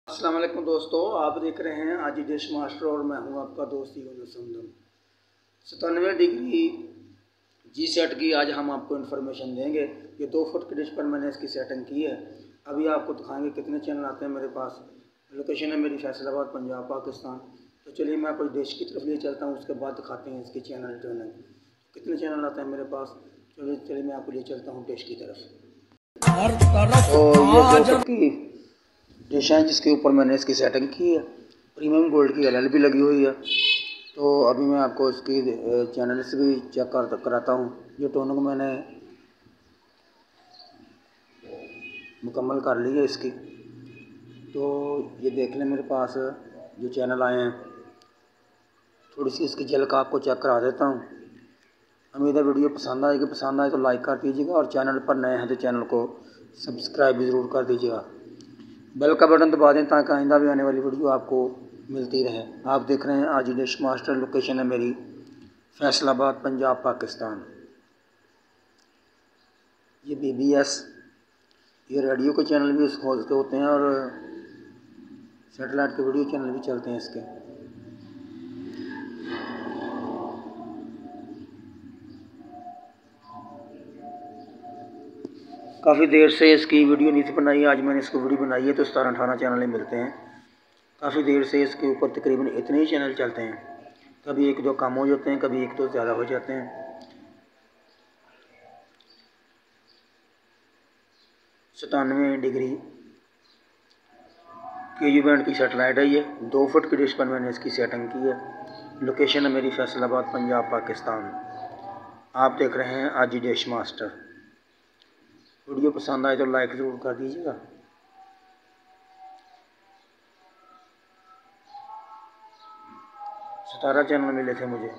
अस्सलाम वालेकुम दोस्तों, आप देख रहे हैं आज डिश मास्टर और मैं हूं आपका दोस्त यूनुस हमदम। 97 डिग्री जी सेट की आज हम आपको इन्फॉर्मेशन देंगे। ये 2 फुट की डिश पर मैंने इसकी सेटिंग की है। अभी आपको दिखाएंगे कितने चैनल आते हैं मेरे पास। लोकेशन है मेरी फैसलाबाद, पंजाब, पाकिस्तान। तो चलिए मैं आपको डिश की तरफ ले चलता हूँ, उसके बाद दिखाते हैं इसके चैनल कितने चैनल आते हैं मेरे पास। चलिए मैं आपको ले चलता हूँ डिश की तरफ। तो ये 2 फुट की डिश है जिसके ऊपर मैंने इसकी सेटिंग की है। प्रीमियम गोल्ड की LL भी लगी हुई है। तो अभी मैं आपको इसकी चैनल्स भी चेक कराता हूँ। जो टोनिंग मैंने मुकम्मल कर ली है इसकी। तो ये देख लें मेरे पास जो चैनल आए हैं। थोड़ी सी इसकी झलक आपको चेक करा देता हूँ। उम्मीद है वीडियो पसंद आएगी। पसंद आए तो लाइक कर दीजिएगा और चैनल पर नए हैं तो चैनल को सब्सक्राइब भी ज़रूर कर दीजिएगा। बेल का बटन दबा दें ताकि आइंदा भी आने वाली वीडियो आपको मिलती रहे। आप देख रहे हैं आज डिश मास्टर। लोकेशन है मेरी फैसलाबाद, पंजाब, पाकिस्तान। ये BBS ये रेडियो के चैनल भी इसके होते हैं और सेटेलाइट के वीडियो चैनल भी चलते हैं इसके। काफ़ी देर से इसकी वीडियो नहीं थी बनाई, आज मैंने इसको वीडियो बनाई है। तो 17-18 चैनल मिलते हैं। काफ़ी देर से इसके ऊपर तकरीबन इतने ही चैनल चलते हैं। कभी 1-2 कम हो जाते हैं, कभी 1-2 ज़्यादा हो जाते हैं। 97 डिग्री KU बैंड की सेटेलाइट है। ये 2 फुट की डिश पर मैंने इसकी सेटिंग की है। लोकेशन है मेरी फैसलाबाद, पंजाब, पाकिस्तान। आप देख रहे हैं आज डिश मास्टर। वीडियो पसंद आए तो लाइक ज़रूर कर दीजिएगा। 17 चैनल मिले थे मुझे।